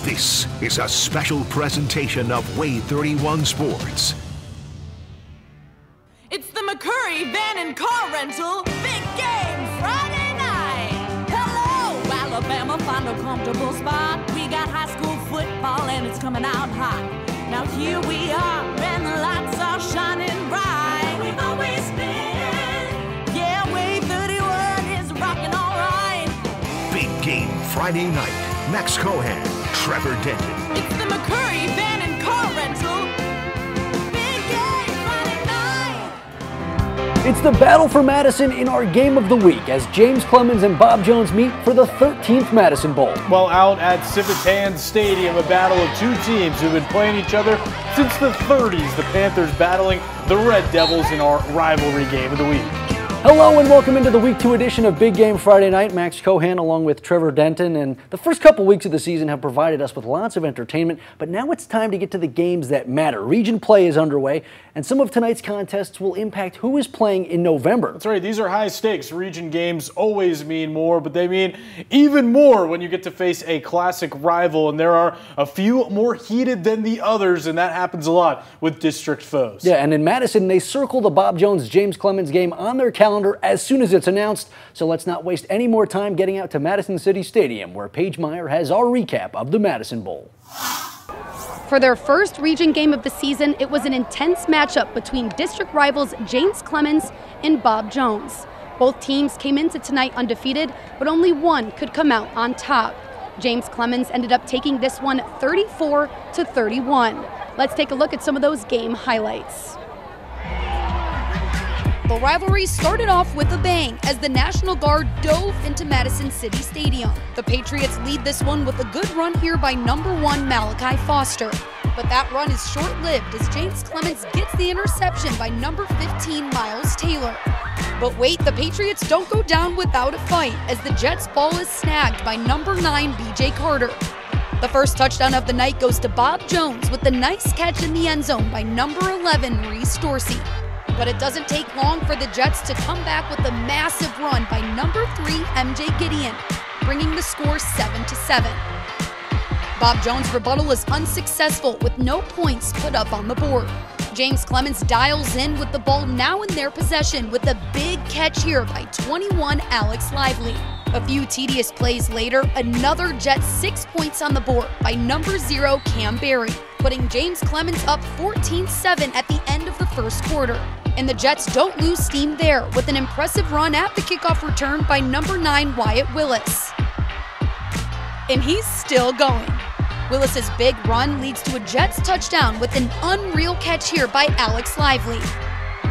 This is a special presentation of WAAY 31 Sports. It's the McCurry Van and Car Rental Big Game Friday night. Hello, Alabama, find a comfortable spot. We got high school football and it's coming out hot. Now here we are and the lights are shining bright. We've always been. Yeah, WAAY 31 is rocking all right. Big Game Friday night. Max Cohan, Trevor Denton. It's the McCurry Van and Car Rental Big Game Friday night. It's the battle for Madison in our game of the week as James Clemens and Bob Jones meet for the 13th Madison Bowl. Well, out at Civitan Stadium, a battle of two teams who've been playing each other since the 30s. The Panthers battling the Red Devils in our rivalry game of the week. Hello and welcome into the Week 2 edition of Big Game Friday Night. Max Cohan along with Trevor Denton, and the first couple weeks of the season have provided us with lots of entertainment, but now it's time to get to the games that matter. Region play is underway, and some of tonight's contests will impact who is playing in November. That's right, these are high stakes. Region games always mean more, but they mean even more when you get to face a classic rival, and there are a few more heated than the others, and that happens a lot with district foes. Yeah, and in Madison, they circle the Bob Jones-James Clemens game on their calendar as soon as it's announced, so let's not waste any more time getting out to Madison City Stadium, where Paige Meyer has our recap of the Madison Bowl. For their first region game of the season, it was an intense matchup between district rivals James Clemens and Bob Jones. Both teams came into tonight undefeated, but only one could come out on top. James Clemens ended up taking this one 34-31. Let's take a look at some of those game highlights. The rivalry started off with a bang as the National Guard dove into Madison City Stadium. The Patriots lead this one with a good run here by number 1 Malachi Foster. But that run is short-lived as James Clemens gets the interception by number 15 Miles Taylor. But wait, the Patriots don't go down without a fight as the Jets' ball is snagged by number 9 BJ Carter. The first touchdown of the night goes to Bob Jones with a nice catch in the end zone by number 11 Reese Dorsey. But it doesn't take long for the Jets to come back with a massive run by number 3 MJ Gideon, bringing the score 7-7. Bob Jones' rebuttal is unsuccessful with no points put up on the board. James Clemens dials in with the ball now in their possession with a big catch here by 21 Alex Lively. A few tedious plays later, another Jets 6 points on the board by number 0 Cam Berry, putting James Clemens up 14-7 at the end of the first quarter. And the Jets don't lose steam there with an impressive run at the kickoff return by number 9 Wyatt Willis. And he's still going. Willis's big run leads to a Jets touchdown with an unreal catch here by Alex Lively.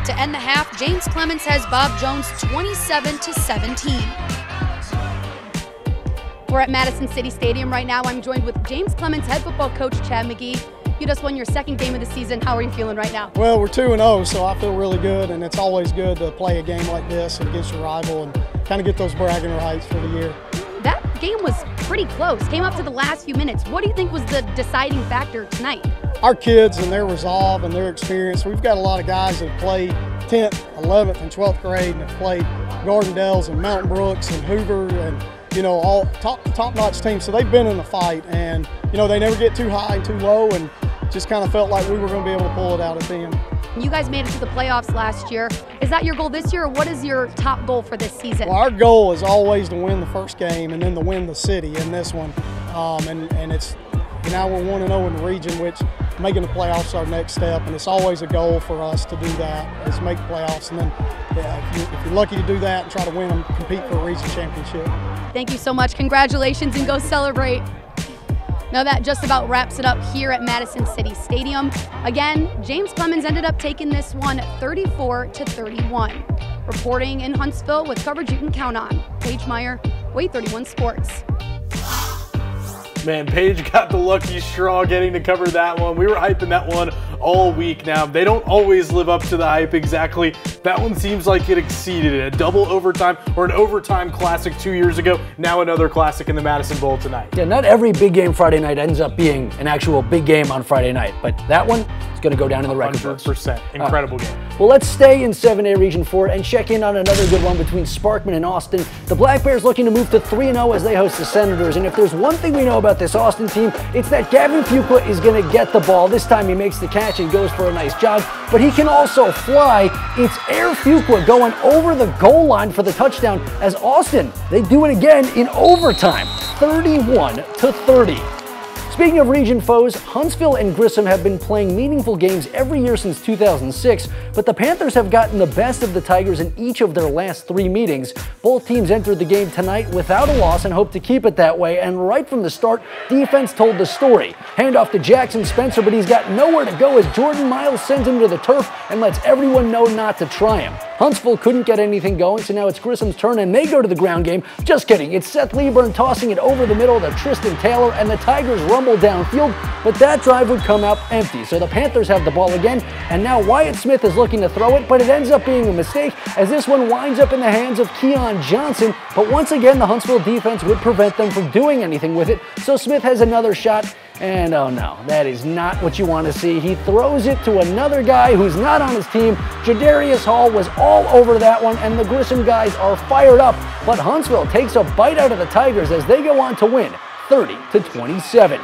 To end the half, James Clemens has Bob Jones 27-17. We're at Madison City Stadium right now. I'm joined with James Clemens head football coach Chad McGee. You just won your second game of the season. How are you feeling right now? Well, we're 2-0, so I feel really good, and it's always good to play a game like this against your rival and kind of get those bragging rights for the year. That game was pretty close. Came up to the last few minutes. What do you think was the deciding factor tonight? Our kids and their resolve and their experience. We've got a lot of guys that have played 10th, 11th, and 12th grade and have played Gardendales and Mountain Brooks and Hoover and all top-notch teams. So they've been in the fight, and they never get too high and too low, and just kind of felt like we were going to be able to pull it out at the end. You guys made it to the playoffs last year. Is that your goal this year, or what is your top goal for this season? Well, our goal is always to win the first game and then to win the city in this one. And it's now we're 1-0 in the region, which making the playoffs is our next step, and it's always a goal for us to do that, is make the playoffs, and then if you're lucky to do that and try to win them, compete for a region championship. Thank you so much. Congratulations, and go celebrate. Now that just about wraps it up here at Madison City Stadium. Again, James Clemens ended up taking this one 34-31. Reporting in Huntsville with coverage you can count on. Paige Meyer, WAAY 31 Sports. Man, Paige got the lucky straw getting to cover that one. We were hyping that one all week now. They don't always live up to the hype exactly. That one seems like it exceeded it. A double overtime or an overtime classic 2 years ago. Now another classic in the Madison Bowl tonight. Yeah, not every big game Friday night ends up being an actual big game on Friday night, but that one is going to go down in the record books. 100%. Incredible game. Well, let's stay in 7A Region 4 and check in on another good one between Sparkman and Austin. The Black Bears looking to move to 3-0 as they host the Senators, and if there's one thing we know about this Austin team, it's that Gavin Fuqua is going to get the ball. This time he makes the catch and goes for a nice jog, but he can also fly. It's Air Fuqua going over the goal line for the touchdown as Austin, they do it again in overtime, 31-30. Speaking of region foes, Huntsville and Grissom have been playing meaningful games every year since 2006, but the Panthers have gotten the best of the Tigers in each of their last 3 meetings. Both teams entered the game tonight without a loss and hope to keep it that way, and right from the start, defense told the story. Handoff to Jackson Spencer, but he's got nowhere to go as Jordan Miles sends him to the turf and lets everyone know not to try him. Huntsville couldn't get anything going, so now it's Grissom's turn and they go to the ground game. Just kidding, it's Seth Lieburn tossing it over the middle to Tristan Taylor, and the Tigers rumble downfield, but that drive would come out empty. So the Panthers have the ball again, and now Wyatt Smith is looking to throw it, but it ends up being a mistake as this one winds up in the hands of Keon Johnson. But once again, the Huntsville defense would prevent them from doing anything with it. So Smith has another shot, and oh no, that is not what you want to see. He throws it to another guy who's not on his team. Jadarius Hall was all over that one, and the Grissom guys are fired up. But Huntsville takes a bite out of the Tigers as they go on to win 30-27.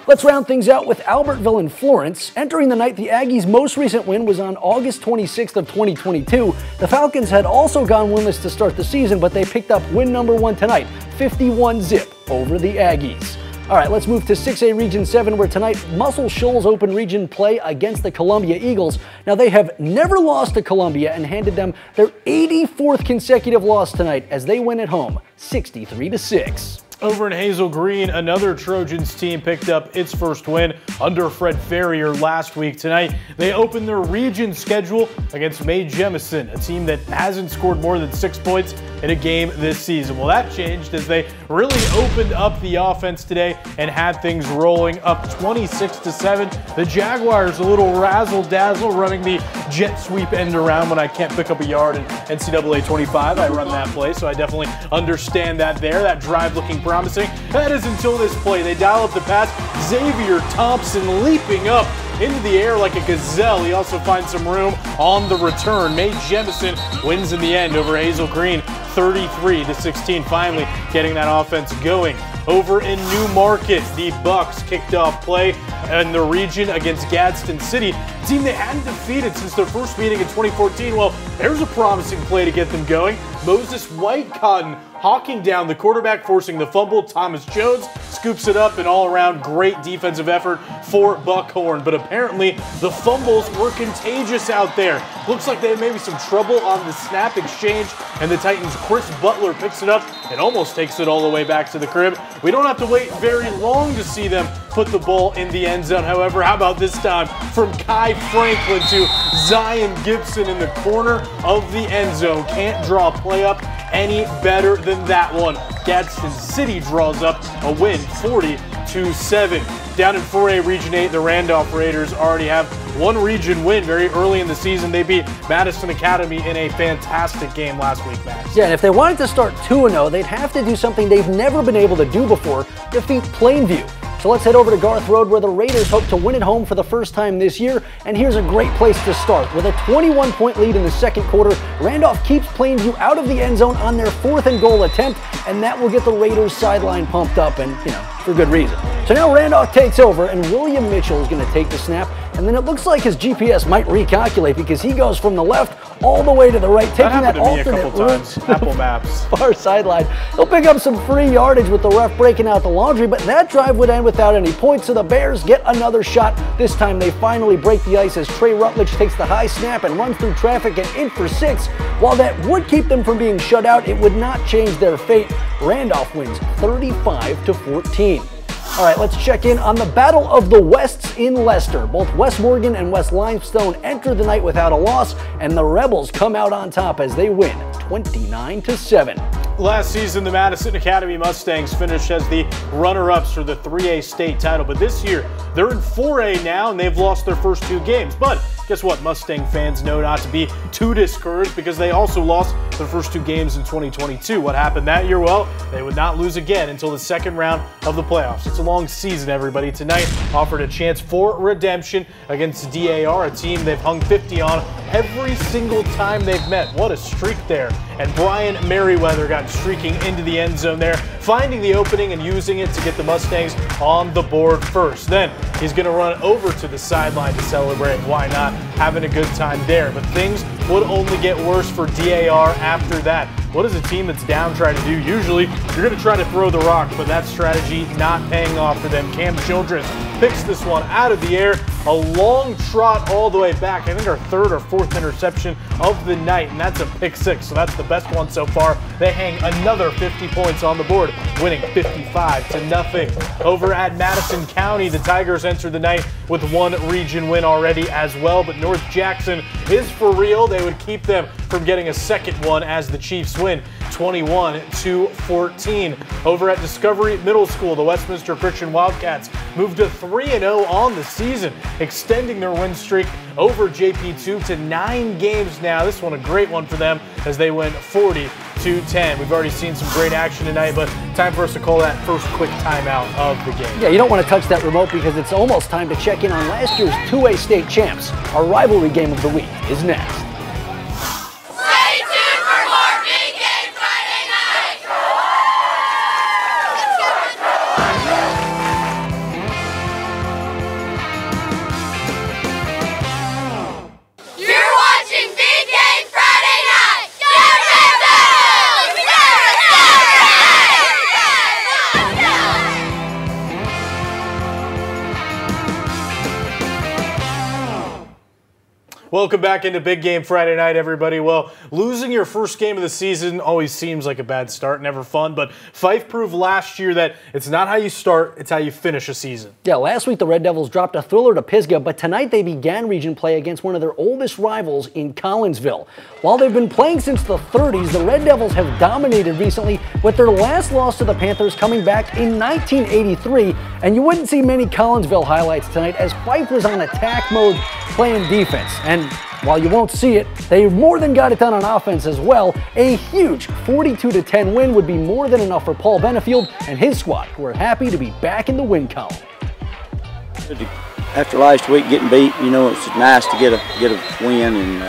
Let's round things out with Albertville and Florence. Entering the night, the Aggies' most recent win was on August 26th of 2022. The Falcons had also gone winless to start the season, but they picked up win number 1 tonight, 51-zip over the Aggies. All right, let's move to 6A Region 7, where tonight Muscle Shoals open region play against the Columbia Eagles. Now, they have never lost to Columbia and handed them their 84th consecutive loss tonight as they win at home, 63-6. Over in Hazel Green, another Trojans team picked up its first win under Fred Ferrier last week. Tonight, they opened their region schedule against Mae Jemison, a team that hasn't scored more than 6 points in a game this season. Well, that changed as they really opened up the offense today and had things rolling, up 26-7. The Jaguars a little razzle-dazzle, running the jet sweep end around when I can't pick up a yard in NCAA 25. I run that play, so I definitely understand that there. That drive looking promising. That is until this play. They dial up the pass. Xavier Thompson leaping up into the air like a gazelle. He also finds some room on the return. Mae Jemison wins in the end over Hazel Green, 33-16, finally getting that offense going. Over in New Market, the Bucks kicked off play in the region against Gadsden City, a team they hadn't defeated since their first meeting in 2014. Well, there's a promising play to get them going. Moses Whitecotton hawking down the quarterback, forcing the fumble. Thomas Jones scoops it up, and all-around great defensive effort for Buckhorn. But apparently, the fumbles were contagious out there. Looks like they had maybe some trouble on the snap exchange, and the Titans' Chris Butler picks it up and almost takes it all the way back to the crib. We don't have to wait very long to see them put the ball in the end zone. However, how about this time from Kai Franklin to Zion Gibson in the corner of the end zone? Can't draw a play up any better than that one. Gadsden City draws up a win, 40-7. Down in 4A Region 8, the Randolph Raiders already have one region win very early in the season. They beat Madison Academy in a fantastic game last week, Max. Yeah, and if they wanted to start 2-0, they'd have to do something they've never been able to do before, defeat Plainview. So let's head over to Garth Road, where the Raiders hope to win at home for the first time this year. And here's a great place to start. With a 21-point lead in the second quarter, Randolph keeps Plainview out of the end zone on their 4th and goal attempt, and that will get the Raiders sideline pumped up, and, for good reason. So now Randolph takes over, and William Mitchell is going to take the snap, and then it looks like his GPS might recalculate because he goes from the left all the way to the right, taking that alternate route Apple Maps. far sideline. He'll pick up some free yardage with the ref breaking out the laundry, but that drive would end without any points, so the Bears get another shot. This time they finally break the ice as Trey Rutledge takes the high snap and runs through traffic and in for 6. While that would keep them from being shut out, it would not change their fate. Randolph wins 35-14. All right, let's check in on the Battle of the Wests in Leicester. Both West Morgan and West Limestone enter the night without a loss, and the Rebels come out on top as they win 29-7. Last season, the Madison Academy Mustangs finished as the runner-ups for the 3A state title, but this year they're in 4A now and they've lost their first 2 games. But guess what? Mustang fans know not to be too discouraged because they also lost their first 2 games in 2022. What happened that year? Well, they would not lose again until the second round of the playoffs. It's a long season, everybody. Tonight offered a chance for redemption against DAR, a team they've hung 50 on every single time they've met. What a streak there. And Brian Merriweather got streaking into the end zone there, finding the opening and using it to get the Mustangs on the board first. Then he's going to run over to the sideline to celebrate. Why not? Having a good time there. But things would only get worse for DAR after that. What does a team that's down try to do? Usually, you're going to try to throw the rock, but that strategy not paying off for them. Cam Childress picks this one out of the air. A long trot all the way back. I think our 3rd or 4th interception of the night, and that's a pick 6, so that's the best one so far. They hang another 50 points on the board, winning 55-0. Over at Madison County, the Tigers enter the night with 1 region win already as well, but North Jackson is for real. They would keep them from getting a second one as the Chiefs win 21-14. Over at Discovery Middle School, the Westminster Christian Wildcats moved to 3-0 on the season, extending their win streak over JP2 to 9 games now. This one a great one for them as they win 40-10. We've already seen some great action tonight, but time for us to call that first quick timeout of the game. Yeah, you don't want to touch that remote because it's almost time to check in on last year's 2A state champs. Our rivalry game of the week is next. Welcome back into Big Game Friday night, everybody. Well, losing your first game of the season always seems like a bad start, never fun, but Fife proved last year that it's not how you start, it's how you finish a season. Yeah, last week the Red Devils dropped a thriller to Pisgah, but tonight they began region play against one of their oldest rivals in Collinsville. While they've been playing since the 30s, the Red Devils have dominated recently, with their last loss to the Panthers coming back in 1983, and you wouldn't see many Collinsville highlights tonight as Fife was on attack mode playing defense. And while you won't see it, they more than got it done on offense as well. A huge 42-10 win would be more than enough for Paul Benefield and his squad, who are happy to be back in the win column. After last week getting beat, you know, it's nice to get a win and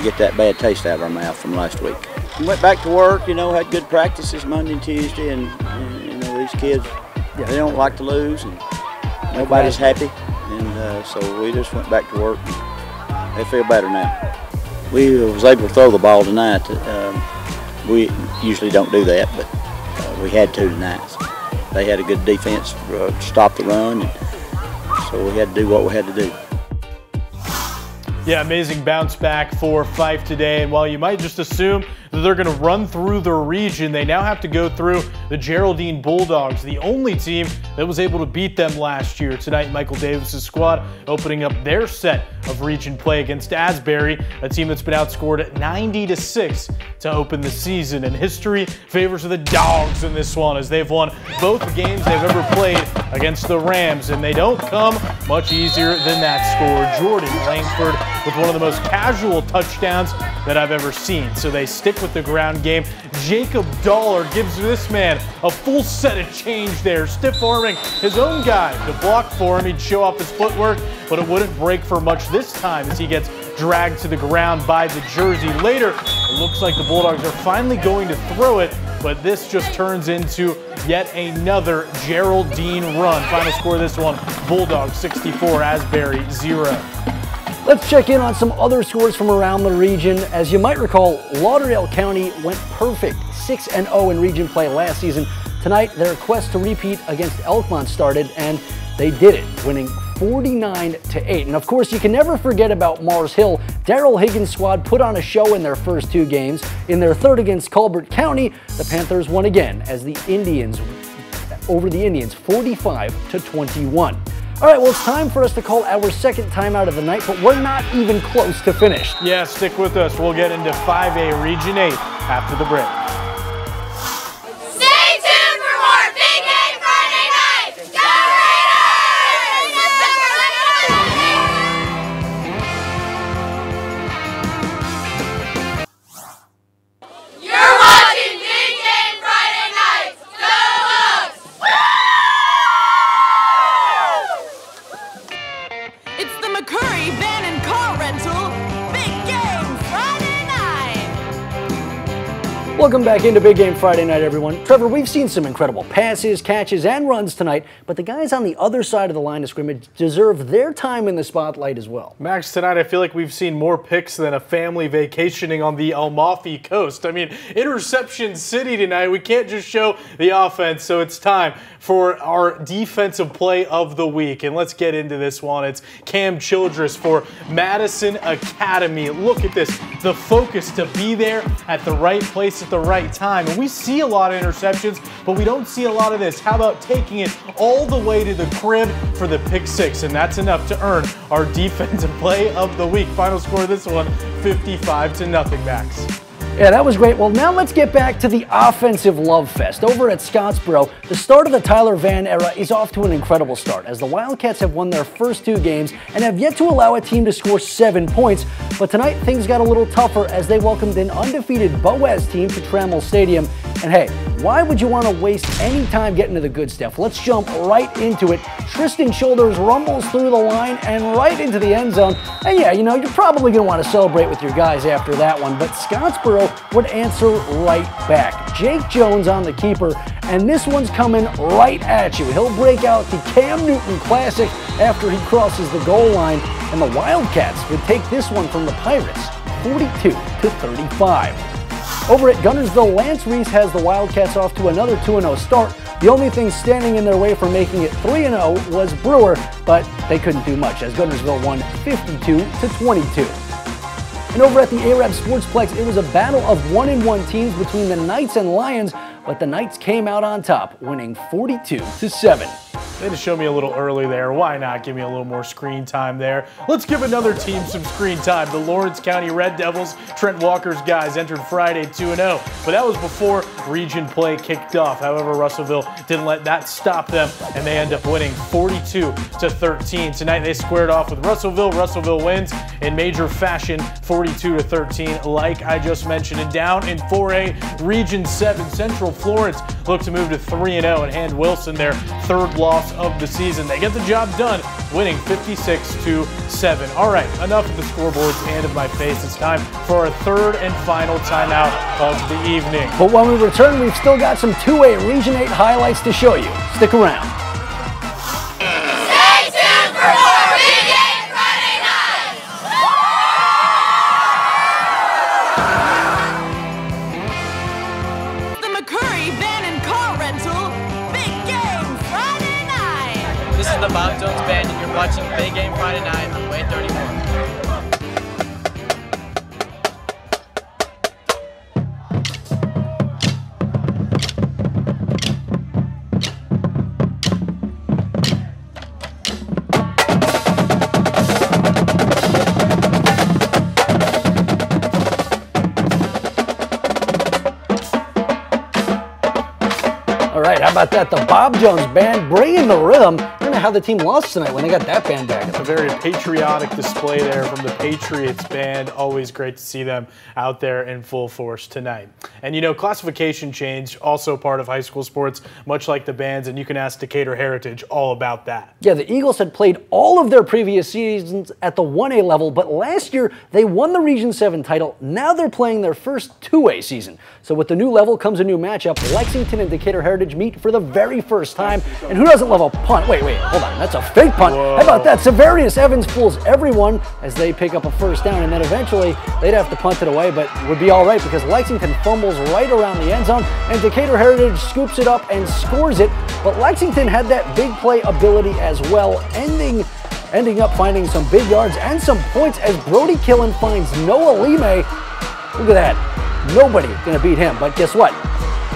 get that bad taste out of our mouth from last week. We went back to work, you know, had good practices Monday and Tuesday, and you know, these kids, they don't like to lose, and nobody's happy, and so we just went back to work. They feel better now. We was able to throw the ball tonight. We usually don't do that, but we had to tonight. So they had a good defense to stop the run, and so we had to do what we had to do. Yeah, amazing bounce back for Fife today, and while you might just assume that they're going to run through their region, they now have to go through the Geraldine Bulldogs, the only team that was able to beat them last year. Tonight, Michael Davis's squad opening up their set of region play against Asbury, a team that's been outscored 90-6 to open the season. And history favors the Dogs in this one, as they've won both games they've ever played against the Rams, and they don't come much easier than that score. Jordan Langford with one of the most casual touchdowns that I've ever seen. So they stick with the ground game. Jacob Dollar gives this man a full set of change there, stiff-arming his own guy to block for him. He'd show off his footwork, but it wouldn't break for much this time as he gets dragged to the ground by the jersey. Later, it looks like the Bulldogs are finally going to throw it, but this just turns into yet another Geraldine run. Final score of this one, Bulldogs 64, Asbury 0. Let's check in on some other scores from around the region. As you might recall, Lauderdale County went perfect 6-0 in region play last season. Tonight, their quest to repeat against Elkmont started, and they did it, winning 49-8. And of course, you can never forget about Mars Hill. Darrell Higgins' squad put on a show in their first 2 games. In their third against Colbert County, the Panthers won again as the Indians over the Indians 45-21. All right, well, it's time for us to call our second timeout of the night, but we're not even close to finished. Yeah, stick with us. We'll get into 5A Region 8 after the break. Welcome back into Big Game Friday Night, everyone. Trevor, we've seen some incredible passes, catches, and runs tonight, but the guys on the other side of the line of scrimmage deserve their time in the spotlight as well. Max, tonight I feel like we've seen more picks than a family vacationing on the Amalfi Coast. I mean, interception city tonight. We can't just show the offense, so it's time for our defensive play of the week. And let's get into this one. It's Cam Childress for Madison Academy. Look at this. The focus to be there at the right place at the right time. And we see a lot of interceptions, but we don't see a lot of this. How about taking it all the way to the crib for the pick six? And that's enough to earn our defensive play of the week. Final score of this one, 55-0, Max. Yeah, that was great. Well, now let's get back to the offensive love fest. Over at Scottsboro, the start of the Tyler Van era is off to an incredible start, as the Wildcats have won their first 2 games and have yet to allow a team to score 7 points. But tonight, things got a little tougher as they welcomed an undefeated Boaz team to Trammell Stadium. And hey, why would you want to waste any time getting to the good stuff? Let's jump right into it. Tristan Shoulders rumbles through the line and right into the end zone. And yeah, you know, you're probably going to want to celebrate with your guys after that one, but Scottsboro would answer right back. Jake Jones on the keeper, and this one's coming right at you. He'll break out the Cam Newton classic after he crosses the goal line, and the Wildcats would take this one from the Pirates 42-35. Over at Guntersville, Lance Reese has the Wildcats off to another 2-0 start. The only thing standing in their way from making it 3-0 was Brewer, but they couldn't do much as Guntersville won 52-22. And over at the Arab Sportsplex, it was a battle of 1-1 teams between the Knights and Lions, but the Knights came out on top, winning 42-7. They just showed me a little early there. Why not give me a little more screen time there? Let's give another team some screen time. The Lawrence County Red Devils, Trent Walker's guys, entered Friday 2-0, but that was before region play kicked off. However, Russellville didn't let that stop them, and they end up winning 42-13. Tonight they squared off with Russellville. Russellville wins in major fashion, 42-13, like I just mentioned. And down in 4A, Region 7, Central Florence look to move to 3-0 and hand Wilson their 3rd loss of the season. They get the job done, winning 56-7. All right, enough of the scoreboards and of my face. It's time for our 3rd and final timeout of the evening. But when we return, we've still got some 2A Region 8 highlights to show you. Stick around. Stay tuned for more Big Game Friday Night! The McCurry Van and Car Rental Big Game Friday Night! This is the Bob Jones Band, and you're watching Big Game Friday Night on WAAY 31. All right, how about that? The Bob Jones Band bringing the rhythm. I don't know how the team lost tonight when they got that band back. A very patriotic display there from the Patriots band. Always great to see them out there in full force tonight. And you know, classification change, also part of high school sports, much like the bands, and you can ask Decatur Heritage all about that. Yeah, the Eagles had played all of their previous seasons at the 1A level, but last year they won the Region 7 title. Now they're playing their first 2A season. So with the new level comes a new matchup. Lexington and Decatur Heritage meet for the very first time. And who doesn't love a punt? Wait, hold on. That's a fake punt. Whoa. How about that? Severius Evans fools everyone as they pick up a first down, and then eventually they'd have to punt it away, but would be all right because Lexington fumbles right around the end zone, and Decatur Heritage scoops it up and scores it. But Lexington had that big play ability as well, ending up finding some big yards and some points as Brody Killen finds Noah Lime. Look at that. Nobody gonna beat him, but guess what?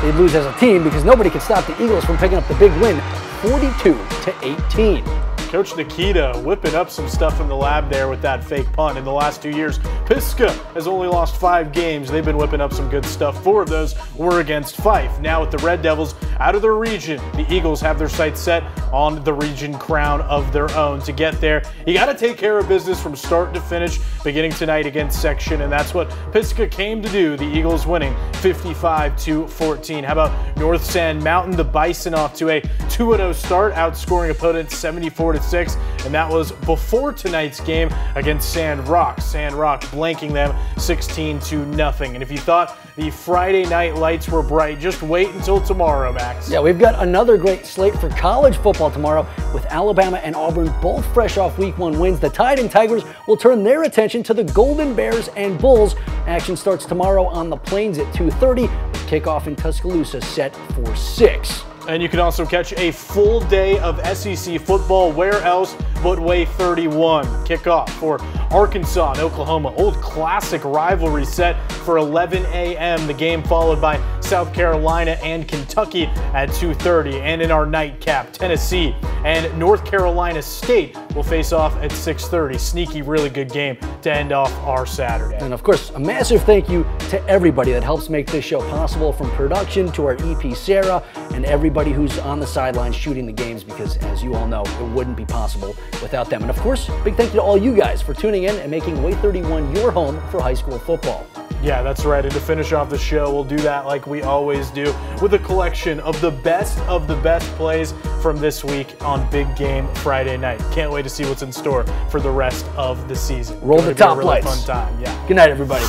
They'd lose as a team because nobody could stop the Eagles from picking up the big win, 42-18. Coach Nikita whipping up some stuff in the lab there with that fake punt. In the last 2 years, Pisgah has only lost 5 games. They've been whipping up some good stuff. 4 of those were against Fife. Now with the Red Devils out of their region, the Eagles have their sights set on the region crown of their own. To get there, you got to take care of business from start to finish, beginning tonight against Section, and that's what Pisgah came to do. The Eagles winning 55-14. How about North Sand Mountain? The Bison off to a 2-0 start, outscoring opponents 74 4-6, and that was before tonight's game against Sand Rock. Sand Rock blanking them 16-0. And if you thought the Friday night lights were bright, just wait until tomorrow, Max. Yeah, we've got another great slate for college football tomorrow with Alabama and Auburn both fresh off Week 1 wins. The Tide and Tigers will turn their attention to the Golden Bears and Bulls. Action starts tomorrow on the Plains at 2:30, with kickoff in Tuscaloosa set for 6. And you can also catch a full day of SEC football. Where else but WAAY 31? Kickoff for Arkansas and Oklahoma. Old classic rivalry set for 11 a.m. The game followed by South Carolina and Kentucky at 2:30. And in our nightcap, Tennessee and North Carolina State will face off at 6:30. Sneaky, really good game to end off our Saturday. And of course, a massive thank you to everybody that helps make this show possible, from production to our EP Sarah and everybody who's on the sidelines shooting the games, because as you all know, it wouldn't be possible without them. And of course, big thank you to all you guys for tuning in and making WAAY 31 your home for high school football. Yeah, that's right. And to finish off the show, we'll do that like we always do, with a collection of the best plays from this week on Big Game Friday night. Can't wait to see what's in store for the rest of the season. Roll the top really lights. Fun time. Yeah. Good night, everybody.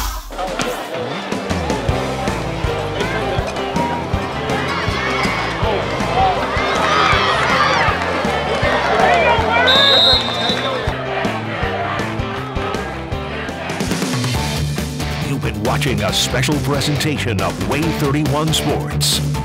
You've been watching a special presentation of WAAY 31 Sports.